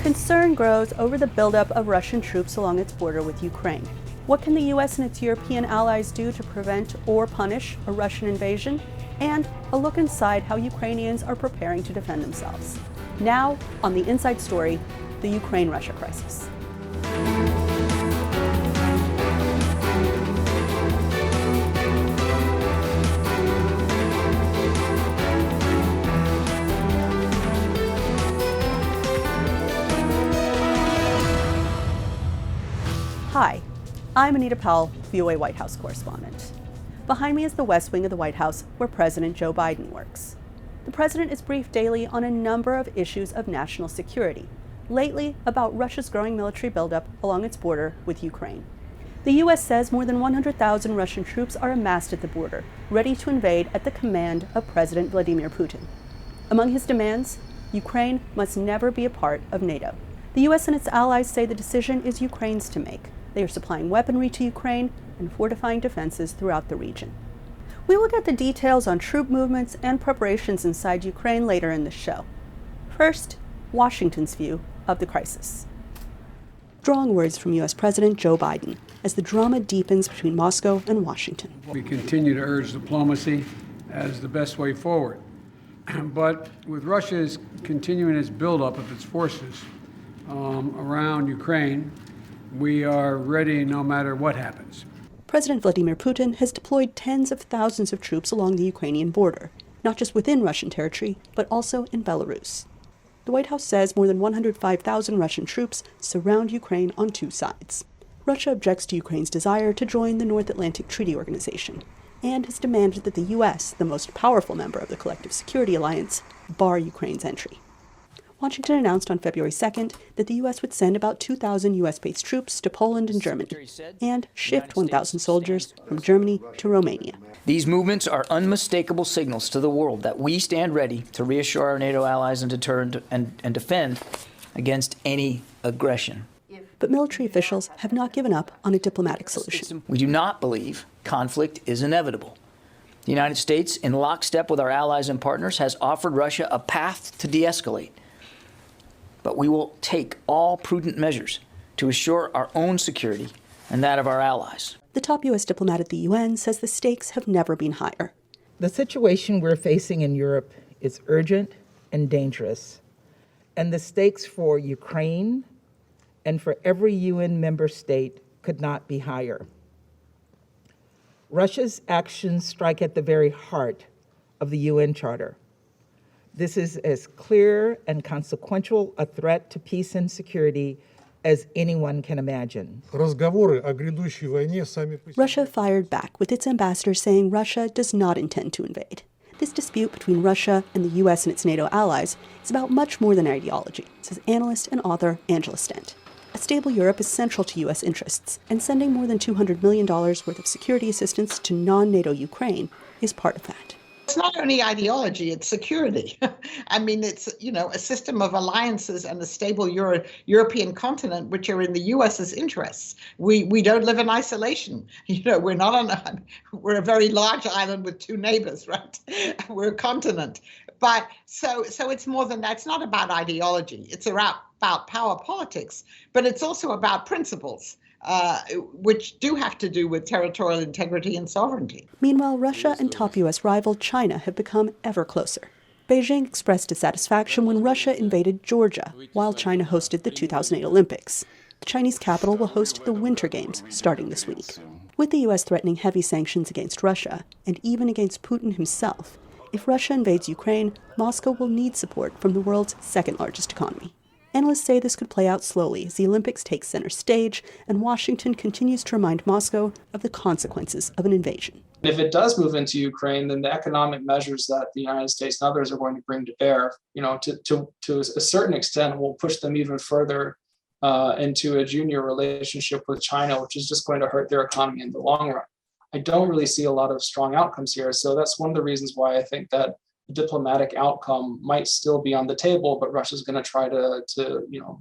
Concern grows over the buildup of Russian troops along its border with Ukraine. What can the U.S. and its European allies do to prevent or punish a Russian invasion? And a look inside how Ukrainians are preparing to defend themselves. Now, on the Inside Story, the Ukraine-Russia crisis. Hi, I'm Anita Powell, VOA White House correspondent. Behind me is the West Wing of the White House, where President Joe Biden works. The president is briefed daily on a number of issues of national security, lately about Russia's growing military buildup along its border with Ukraine. The U.S. says more than 100,000 Russian troops are amassed at the border, ready to invade at the command of President Vladimir Putin. Among his demands, Ukraine must never be a part of NATO. The U.S. and its allies say the decision is Ukraine's to make. They are supplying weaponry to Ukraine and fortifying defenses throughout the region. We will get the details on troop movements and preparations inside Ukraine later in the show. First, Washington's view of the crisis. Strong words from U.S. President Joe Biden as the drama deepens between Moscow and Washington. We continue to urge diplomacy as the best way forward. But with Russia's continuing its buildup of its forces around Ukraine, we are ready no matter what happens. President Vladimir Putin has deployed tens of thousands of troops along the Ukrainian border, not just within Russian territory, but also in Belarus. The White House says more than 105,000 Russian troops surround Ukraine on two sides. Russia objects to Ukraine's desire to join the North Atlantic Treaty Organization and has demanded that the U.S., the most powerful member of the Collective Security Alliance, bar Ukraine's entry. Washington announced on February 2nd that the U.S. would send about 2,000 U.S.-based troops to Poland and Germany and shift 1,000 soldiers from Germany to Romania. These movements are unmistakable signals to the world that we stand ready to reassure our NATO allies and deter and defend against any aggression. But military officials have not given up on a diplomatic solution. We do not believe conflict is inevitable. The United States, in lockstep with our allies and partners, has offered Russia a path to de-escalate. But we will take all prudent measures to assure our own security and that of our allies. The top U.S. diplomat at the UN says the stakes have never been higher. The situation we're facing in Europe is urgent and dangerous, and the stakes for Ukraine and for every UN member state could not be higher. Russia's actions strike at the very heart of the UN Charter. This is as clear and consequential a threat to peace and security as anyone can imagine. Russia fired back, with its ambassador saying Russia does not intend to invade. This dispute between Russia and the U.S. and its NATO allies is about much more than ideology, says analyst and author Angela Stent. A stable Europe is central to U.S. interests, and sending more than $200 million worth of security assistance to non-NATO Ukraine is part of that. It's not only ideology, it's security. I mean, it's, a system of alliances and a stable European continent, which are in the U.S.'s interests. We don't live in isolation. We're a very large island with two neighbors, right? We're a continent. But so it's more than that. It's not about ideology. It's about power politics, but it's also about principles. Which do have to do with territorial integrity and sovereignty. Meanwhile, Russia and top U.S. rival China have become ever closer. Beijing expressed dissatisfaction when Russia invaded Georgia, while China hosted the 2008 Olympics. The Chinese capital will host the Winter Games starting this week. With the U.S. threatening heavy sanctions against Russia, and even against Putin himself, if Russia invades Ukraine, Moscow will need support from the world's second-largest economy. Analysts say this could play out slowly as the Olympics take center stage and Washington continues to remind Moscow of the consequences of an invasion. If it does move into Ukraine, then the economic measures that the United States and others are going to bring to bear, to a certain extent, will push them even further into a junior relationship with China, which is just going to hurt their economy in the long run. I don't really see a lot of strong outcomes here. So that's one of the reasons why I think that diplomatic outcome might still be on the table, but Russia's going to try to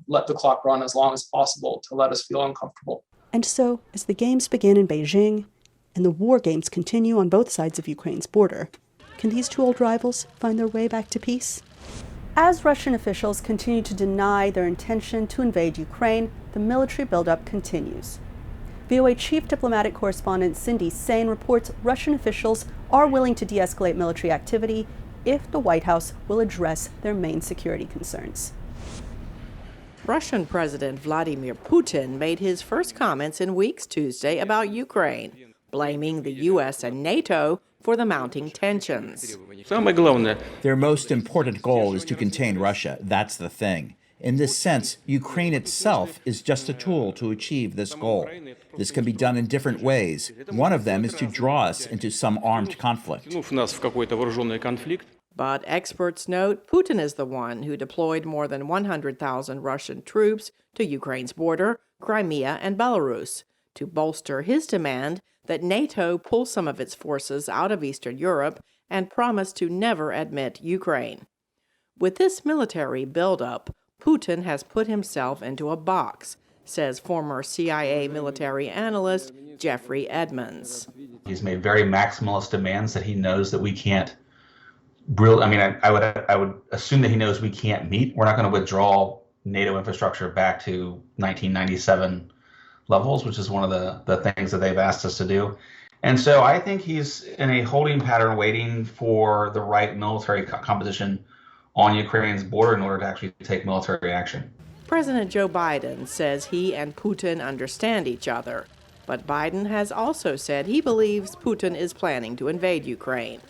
let the clock run as long as possible to let us feel uncomfortable. And so, as the games begin in Beijing and the war games continue on both sides of Ukraine's border, can these two old rivals find their way back to peace? As Russian officials continue to deny their intention to invade Ukraine, the military buildup continues. VOA Chief Diplomatic Correspondent Cindy Sain reports Russian officials are willing to de-escalate military activity if the White House will address their main security concerns. Russian President Vladimir Putin made his first comments in weeks Tuesday about Ukraine, blaming the U.S. and NATO for the mounting tensions. Their most important goal is to contain Russia. That's the thing. In this sense, Ukraine itself is just a tool to achieve this goal. This can be done in different ways. One of them is to draw us into some armed conflict. But experts note Putin is the one who deployed more than 100,000 Russian troops to Ukraine's border, Crimea, and Belarus to bolster his demand that NATO pull some of its forces out of Eastern Europe and promise to never admit Ukraine. With this military buildup, Putin has put himself into a box, says former CIA military analyst Jeffrey Edmonds. He's made very maximalist demands that he knows that we can't I would assume that he knows we can't meet. We're not going to withdraw NATO infrastructure back to 1997 levels, which is one of the things that they've asked us to do. And so I think he's in a holding pattern waiting for the right military composition on Ukraine's border in order to actually take military action. President Joe Biden says he and Putin understand each other, but Biden has also said he believes Putin is planning to invade Ukraine.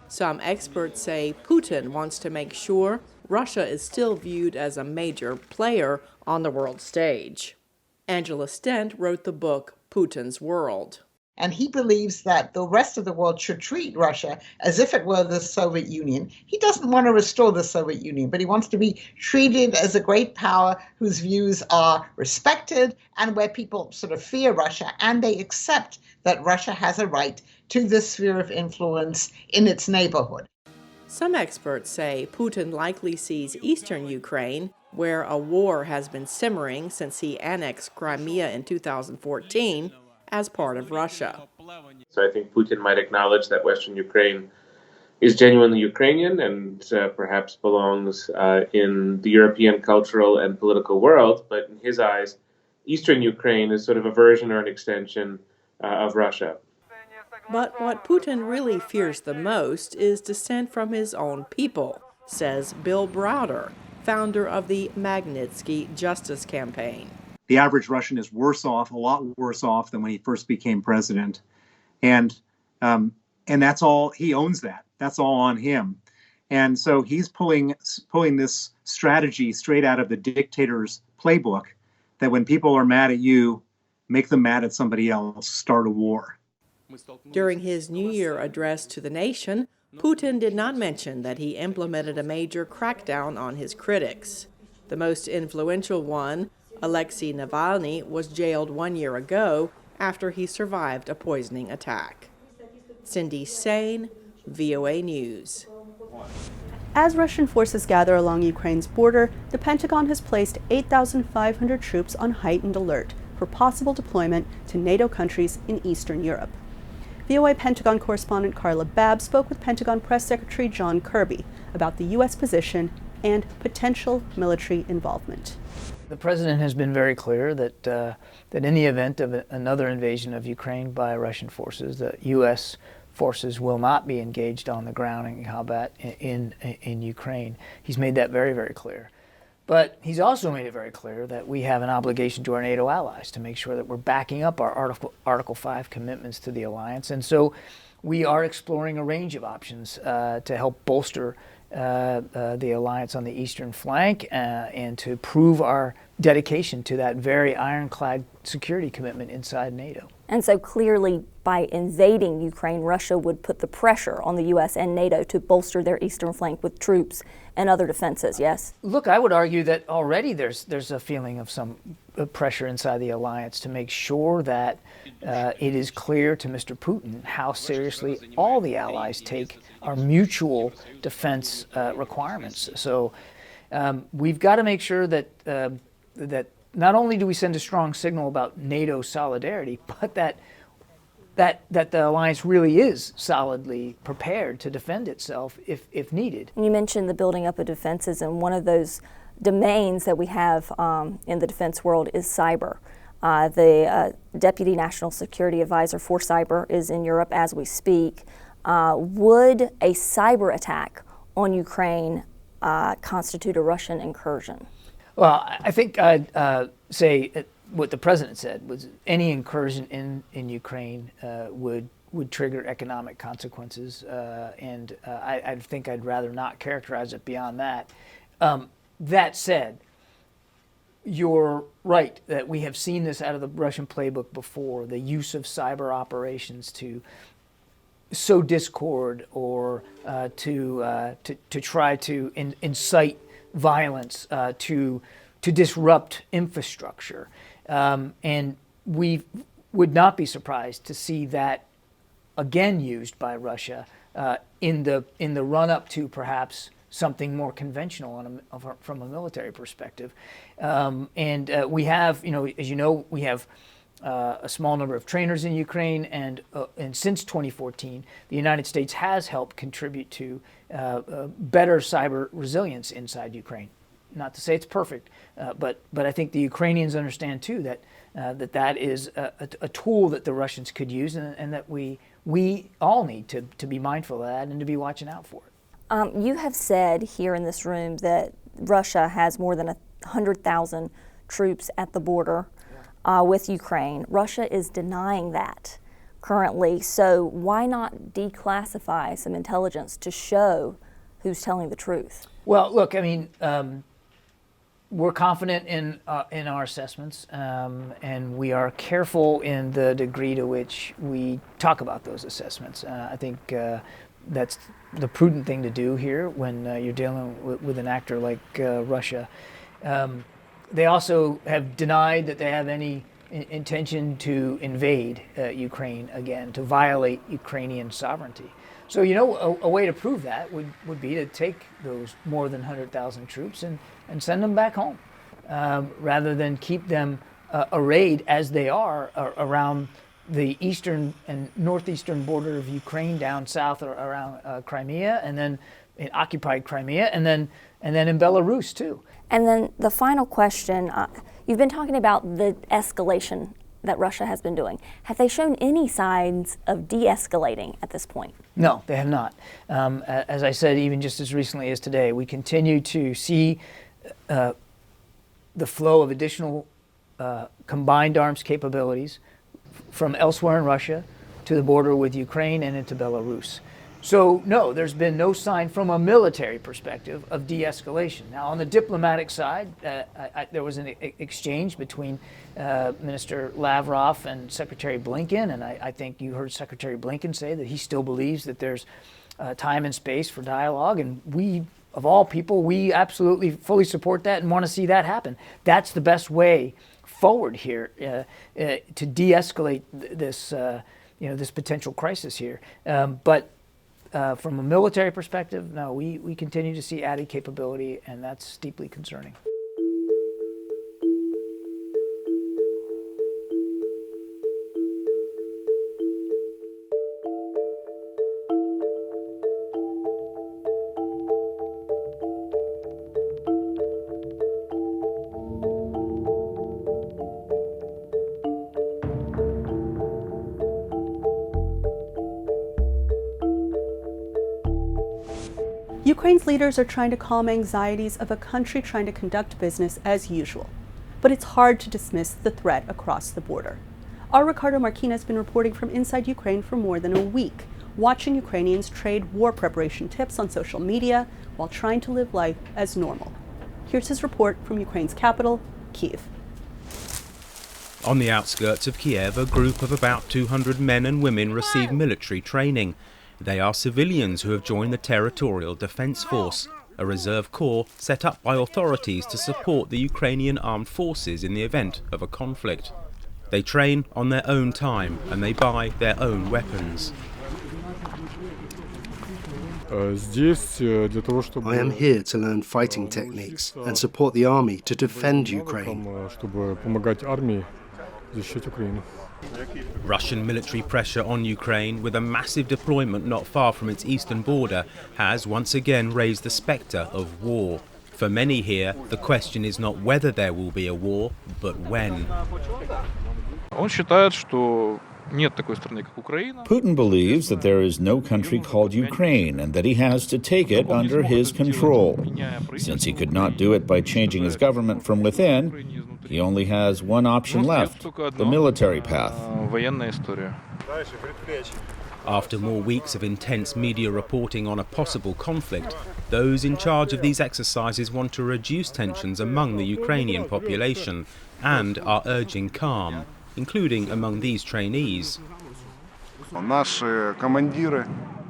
Some experts say Putin wants to make sure Russia is still viewed as a major player on the world stage. Angela Stent wrote the book Putin's World. And he believes that the rest of the world should treat Russia as if it were the Soviet Union. He doesn't want to restore the Soviet Union, but he wants to be treated as a great power whose views are respected and where people sort of fear Russia and they accept that Russia has a right to this sphere of influence in its neighborhood. Some experts say Putin likely sees eastern Ukraine, where a war has been simmering since he annexed Crimea in 2014, as part of Russia. So I think Putin might acknowledge that Western Ukraine is genuinely Ukrainian and perhaps belongs in the European cultural and political world, but in his eyes, Eastern Ukraine is sort of a version or an extension of Russia. But what Putin really fears the most is dissent from his own people, says Bill Browder, founder of the Magnitsky Justice Campaign. The average Russian is worse off, a lot worse off than when he first became president. And that's all, he owns that. That's all on him. And so he's pulling this strategy straight out of the dictator's playbook, that when people are mad at you, make them mad at somebody else, start a war. During his New Year address to the nation, Putin did not mention that he implemented a major crackdown on his critics. The most influential one, Alexei Navalny, was jailed 1 year ago after he survived a poisoning attack. Cindy Sain, VOA News. As Russian forces gather along Ukraine's border, the Pentagon has placed 8,500 troops on heightened alert for possible deployment to NATO countries in Eastern Europe. VOA Pentagon correspondent Carla Babb spoke with Pentagon Press Secretary John Kirby about the U.S. position and potential military involvement. The president has been very clear that in the event of another invasion of Ukraine by Russian forces, the U.S. forces will not be engaged on the ground in combat in Ukraine. He's made that very, very clear. But he's also made it very clear that we have an obligation to our NATO allies to make sure that we're backing up our Article 5 commitments to the alliance. And so we are exploring a range of options to help bolster the alliance on the eastern flank and to prove our dedication to that very ironclad security commitment inside NATO. And so clearly by invading Ukraine, Russia would put the pressure on the U.S. and NATO to bolster their eastern flank with troops and other defenses, yes? Look, I would argue that already there's a feeling of some pressure inside the alliance to make sure that it is clear to Mr. Putin how seriously all the allies take our mutual defense requirements. So we've got to make sure that that not only do we send a strong signal about NATO solidarity, but that that the alliance really is solidly prepared to defend itself if needed. You mentioned the building up of defenses, and one of those domains that we have in the defense world is cyber. The Deputy National Security Advisor for Cyber is in Europe as we speak. Would a cyber attack on Ukraine constitute a Russian incursion? Well, I think I'd say what the president said was any incursion in Ukraine would trigger economic consequences, and I think I'd rather not characterize it beyond that. That said, you're right that we have seen this out of the Russian playbook before, the use of cyber operations to sow discord or to try to incite violence, to disrupt infrastructure. And we would not be surprised to see that again used by Russia in the run-up to perhaps something more conventional from a military perspective. And we have, as you know, we have a small number of trainers in Ukraine, and since 2014, the United States has helped contribute to better cyber resilience inside Ukraine. Not to say it's perfect, but I think the Ukrainians understand too that that is a tool that the Russians could use, and that we all need to be mindful of that and to be watching out for it. You have said here in this room that Russia has more than 100,000 troops at the border with Ukraine. Russia is denying that currently, so why not declassify some intelligence to show who's telling the truth? Well, look, I mean, we're confident in our assessments, and we are careful in the degree to which we talk about those assessments. I think that's the prudent thing to do here when you're dealing with an actor like Russia. They also have denied that they have any intention to invade Ukraine again, to violate Ukrainian sovereignty. So, a way to prove that would be to take those more than 100,000 troops and send them back home, rather than keep them arrayed as they are around the eastern and northeastern border of Ukraine, down south around Crimea, and then in occupied Crimea, and then in Belarus too. And then the final question, you've been talking about the escalation that Russia has been doing. Have they shown any signs of de-escalating at this point? No, they have not. As I said, even just as recently as today, we continue to see the flow of additional combined arms capabilities from elsewhere in Russia to the border with Ukraine and into Belarus. So no, there's been no sign from a military perspective of de-escalation. Now, on the diplomatic side, there was an exchange between Minister Lavrov and Secretary Blinken, and I think you heard Secretary Blinken say that he still believes that there's time and space for dialogue, and we, of all people, we absolutely fully support that and want to see that happen. That's the best way forward here to de-escalate this, this potential crisis here. But from a military perspective, no, we continue to see added capability, and that's deeply concerning. Ukraine's leaders are trying to calm anxieties of a country trying to conduct business as usual. But it's hard to dismiss the threat across the border. Our Ricardo Marquina has been reporting from inside Ukraine for more than a week, watching Ukrainians trade war preparation tips on social media while trying to live life as normal. Here's his report from Ukraine's capital, Kyiv. On the outskirts of Kiev, a group of about 200 men and women receive military training. They are civilians who have joined the Territorial Defence Force, a reserve corps set up by authorities to support the Ukrainian armed forces in the event of a conflict. They train on their own time and they buy their own weapons. I am here to learn fighting techniques and support the army to defend Ukraine. Russian military pressure on Ukraine, with a massive deployment not far from its eastern border, has once again raised the spectre of war. For many here, the question is not whether there will be a war, but when. Putin believes that there is no country called Ukraine and that he has to take it under his control. Since he could not do it by changing his government from within, he only has one option left, the military path. After more weeks of intense media reporting on a possible conflict, those in charge of these exercises want to reduce tensions among the Ukrainian population and are urging calm, including among these trainees.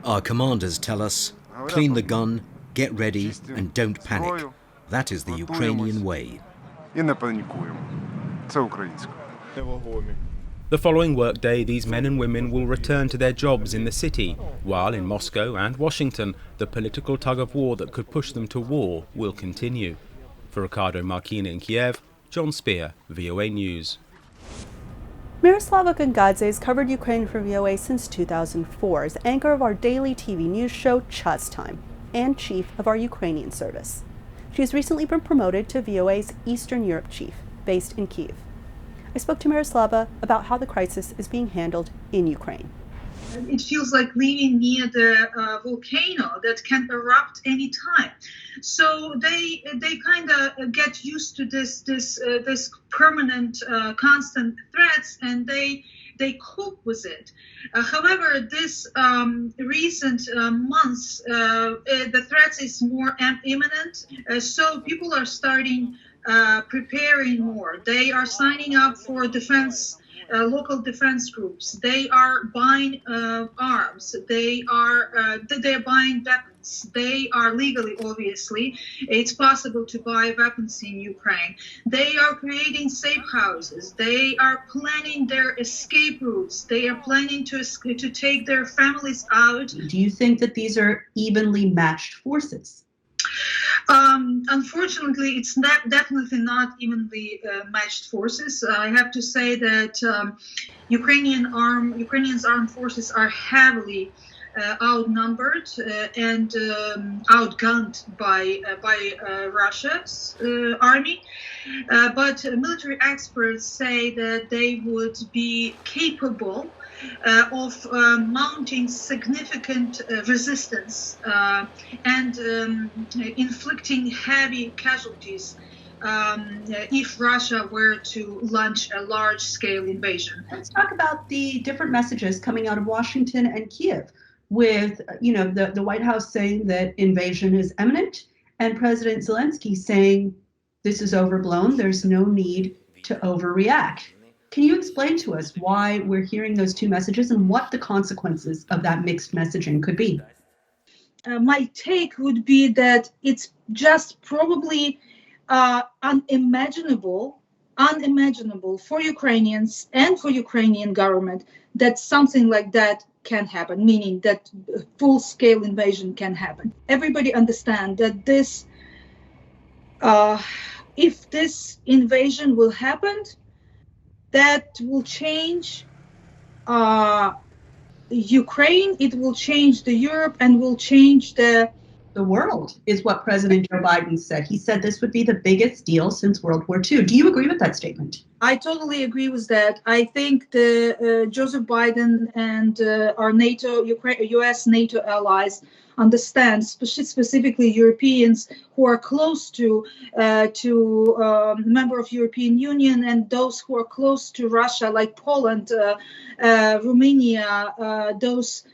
Our commanders tell us, clean the gun, get ready, and don't panic. That is the Ukrainian way. The following workday, these men and women will return to their jobs in the city, while in Moscow and Washington, the political tug-of-war that could push them to war will continue. For Ricardo Marquina in Kiev, John Spear, VOA News. Miroslava Gongadze has covered Ukraine for VOA since 2004 as anchor of our daily TV news show Chaz Time and chief of our Ukrainian service. She has recently been promoted to VOA's Eastern Europe chief, based in Kyiv. I spoke to Miroslava about how the crisis is being handled in Ukraine. It feels like living near the volcano that can erupt any time. So they kind of get used to this permanent, constant threats, and they cope with it. However, this recent months, the threat is more imminent. So people are starting preparing more. They are signing up for defense. Local defense groups. They are buying arms. They are buying weapons. They are legally, obviously, it's possible to buy weapons in Ukraine. They are creating safe houses. They are planning their escape routes. They are planning to take their families out. Do you think that these are evenly matched forces? Unfortunately, it's definitely not evenly matched forces. I have to say that Ukrainians armed forces are heavily outnumbered and outgunned by Russia's army. But military experts say that they would be capable of mounting significant resistance and inflicting heavy casualties if Russia were to launch a large-scale invasion. Let's talk about the different messages coming out of Washington and Kyiv, with the White House saying that invasion is imminent, and President Zelensky saying this is overblown. There's no need to overreact. Can you explain to us why we're hearing those two messages and what the consequences of that mixed messaging could be? My take would be that it's just probably unimaginable for Ukrainians and for Ukrainian government that something like that can happen, meaning that full-scale invasion can happen. Everybody understands that this, if this invasion will happen, that will change Ukraine, it will change the Europe, and will change the world, is what President Joe Biden said. He said this would be the biggest deal since World War II. Do you agree with that statement? I totally agree with that. I think the Joseph Biden and our U.S. NATO allies understand, specifically Europeans who are close to member of European Union and those who are close to Russia, like Poland, Romania, those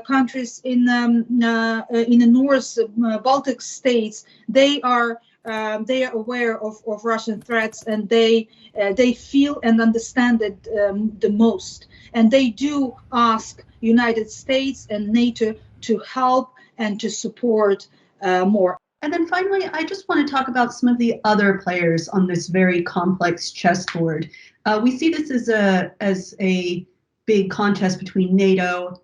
countries in the North Baltic states. They are aware of Russian threats, and they feel and understand it the most. And they do ask United States and NATO to help and to support more. And then finally, I just want to talk about some of the other players on this very complex chessboard. We see this as a big contest between NATO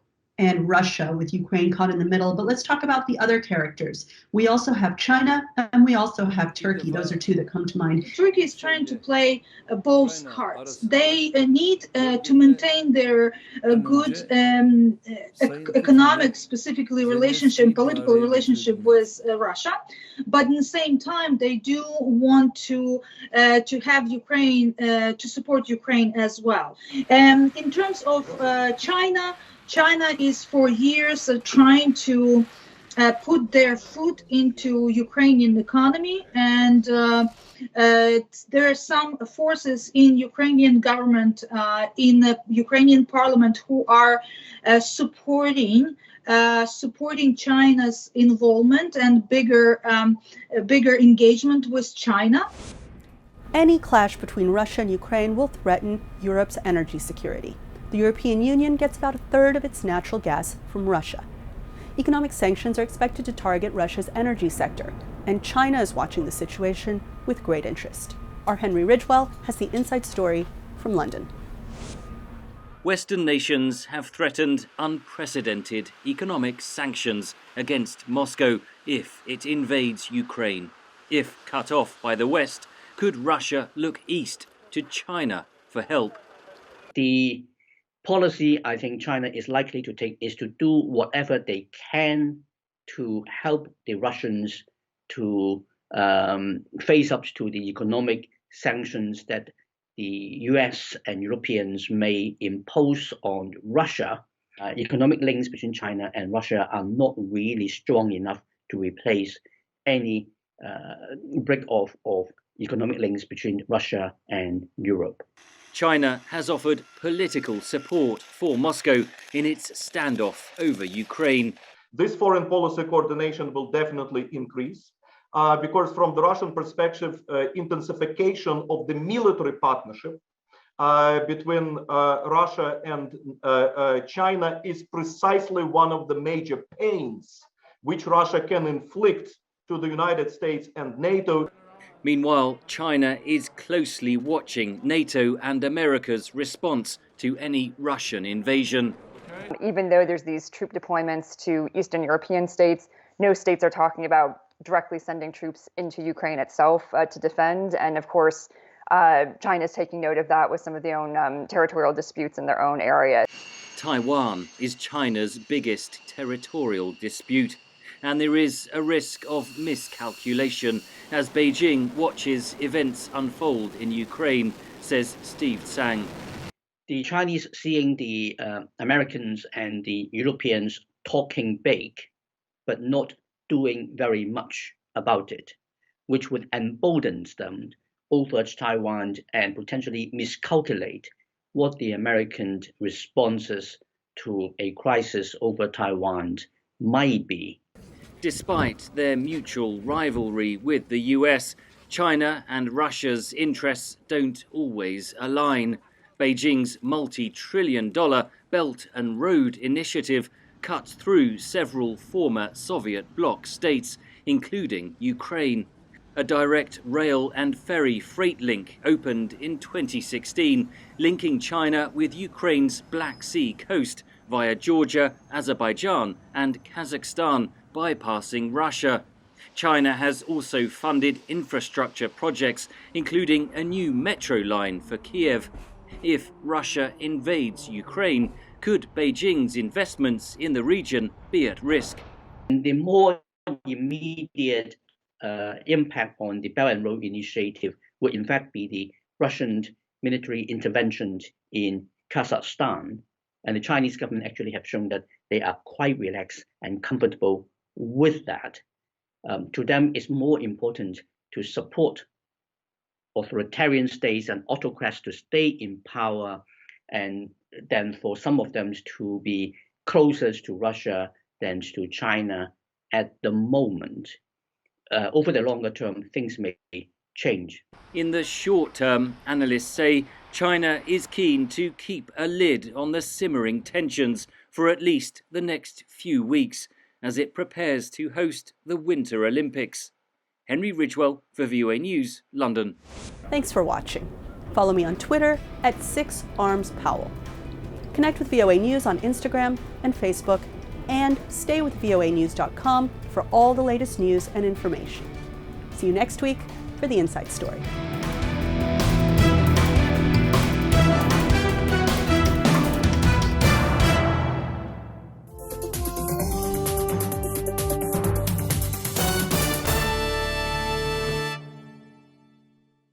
and Russia, with Ukraine caught in the middle. But let's talk about the other characters. We also have China and we also have Turkey. Those are two that come to mind. Turkey is trying to play both cards. They need to maintain their good economic, specifically political relationship with Russia, but at the same time, they do want to have Ukraine, to support Ukraine as well. In terms of China is for years trying to put their foot into Ukrainian economy, and there are some forces in Ukrainian government, in the Ukrainian parliament, who are supporting China's involvement and bigger engagement with China. Any clash between Russia and Ukraine will threaten Europe's energy security. The European Union gets about a third of its natural gas from Russia. Economic sanctions are expected to target Russia's energy sector, and China is watching the situation with great interest. Our Henry Ridgewell has the inside story from London. Western nations have threatened unprecedented economic sanctions against Moscow if it invades Ukraine. If cut off by the West, could Russia look east to China for help? The policy I think China is likely to take is to do whatever they can to help the Russians to face up to the economic sanctions that the US and Europeans may impose on Russia. Economic links between China and Russia are not really strong enough to replace any break off of economic links between Russia and Europe. China has offered political support for Moscow in its standoff over Ukraine. This foreign policy coordination will definitely increase because from the Russian perspective, intensification of the military partnership between Russia and China is precisely one of the major pains which Russia can inflict to the United States and NATO. Meanwhile, China is closely watching NATO and America's response to any Russian invasion. Even though there's these troop deployments to Eastern European states, no states are talking about directly sending troops into Ukraine itself to defend. And of course, China is taking note of that with some of their own territorial disputes in their own area. Taiwan is China's biggest territorial dispute. And there is a risk of miscalculation as Beijing watches events unfold in Ukraine, says Steve Tsang. The Chinese seeing the Americans and the Europeans talking big, but not doing very much about it, which would embolden them over Taiwan and potentially miscalculate what the American responses to a crisis over Taiwan might be. Despite their mutual rivalry with the US, China and Russia's interests don't always align. Beijing's multi-trillion-dollar Belt and Road Initiative cuts through several former Soviet bloc states, including Ukraine. A direct rail and ferry freight link opened in 2016, linking China with Ukraine's Black Sea coast via Georgia, Azerbaijan and Kazakhstan, bypassing Russia. China has also funded infrastructure projects, including a new metro line for Kiev. If Russia invades Ukraine, could Beijing's investments in the region be at risk? The more immediate impact on the Belt and Road Initiative would in fact be the Russian military intervention in Kazakhstan. And the Chinese government actually have shown that they are quite relaxed and comfortable with that. To them, it's more important to support authoritarian states and autocrats to stay in power, and then for some of them to be closer to Russia than to China at the moment. Over the longer term, things may change. In the short term, analysts say China is keen to keep a lid on the simmering tensions for at least the next few weeks as it prepares to host the Winter Olympics. Henry Ridgewell for VOA News, London. Thanks for watching. Follow me on Twitter at 6ArmsPowell. Connect with VOA News on Instagram and Facebook, and stay with voanews.com for all the latest news and information. See you next week for the Inside Story.